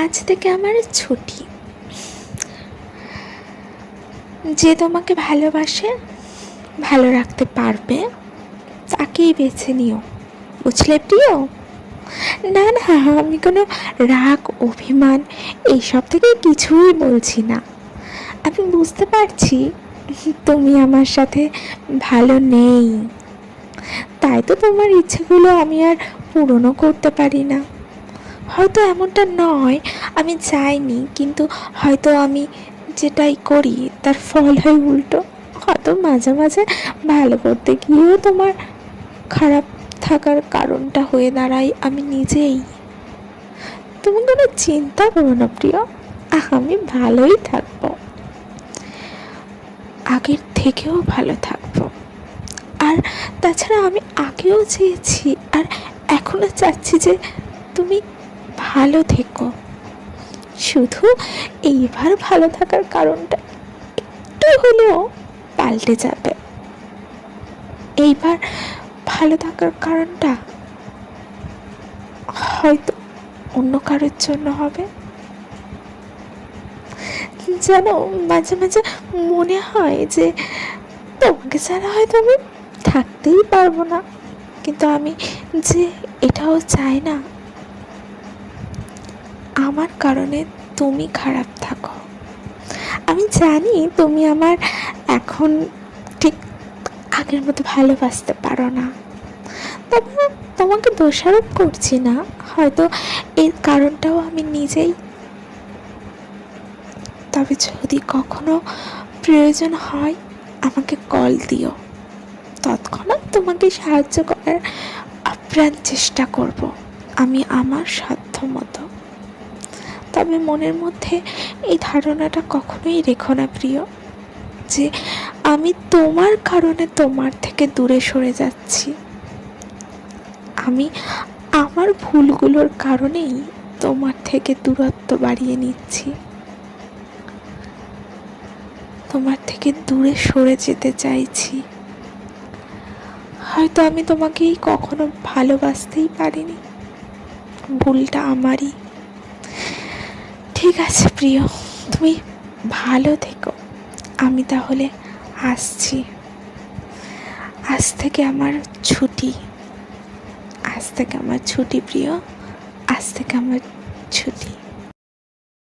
আজ থেকে আমার ছুটি। যে তোমাকে ভালোবাসে, ভালো রাখতে পারবে, তাকেই বেছে নিও, বুঝলে প্রিয়? না না, আমি কোনো রাগ অভিমান এইসব থেকে কিছুই বলছি না। আমি বুঝতে পারছি তুমি আমার সাথে ভালো নেই, তাই তো তোমার ইচ্ছেগুলো আমি আর পূরণও করতে পারি না। হয়তো এমনটা নয়, আমি চাইনি, কিন্তু হয়তো আমি যেটাই করি তার ফল হয় উল্টো। হয়তো মাঝে মাঝে ভালো করতে গিয়েও তোমার খারাপ থাকার কারণটা হয়ে দাঁড়াই আমি নিজেই। তুমি কোনো চিন্তা করো না প্রিয়, আমি ভালোই থাকবো, আগের থেকেও ভালো থাকবো। আর তাছাড়া আমি আগেও চেয়েছি আর এখনো চাচ্ছি যে তুমি ভালো থেকো। শুধু এইবার ভালো থাকার কারণটা একটু হলেও পাল্টে যাবে। এইবার ভালো থাকার কারণটা হয়তো অন্য কারোর জন্য হবে। যেন মাঝে মাঝে মনে হয় যে তোমাকে ছাড়া হয়তো আমি থাকতেই পারবো না, কিন্তু আমি যে এটাও চাই না আমার কারণে তুমি খারাপ থাকো। আমি জানি তুমি আমার এখন ঠিক আগের মতো ভালোবাসতে পারো না, তবে তোমাকে দোষারোপ করছি না, হয়তো এর কারণটাও আমি নিজেই। তবে যদি কখনো প্রয়োজন হয় আমাকে কল দিও, তৎক্ষণাৎ তোমাকে সাহায্য করার আপ্রাণ চেষ্টা করব আমি আমার সাধ্য মতো। তবে মনের মধ্যে এই ধারণাটা কখনোই রেখো না প্রিয়, যে আমি তোমার কারণে তোমার থেকে দূরে সরে যাচ্ছি। আমি আমার ভুলগুলোর কারণেই তোমার থেকে দূরত্ব বাড়িয়ে নিচ্ছি, তোমার থেকে দূরে সরে যেতে চাইছি। হয়তো আমি তোমাকেই কখনো ভালোবাসতেই পারিনি, ভুলটা আমারই। ঠিক আছে প্রিয়, তুমি ভালো থেকো। আমি তাহলে আসছি। আজ থেকে আমার ছুটি, আজ থেকে আমার ছুটি প্রিয়, আজ থেকে আমার ছুটি।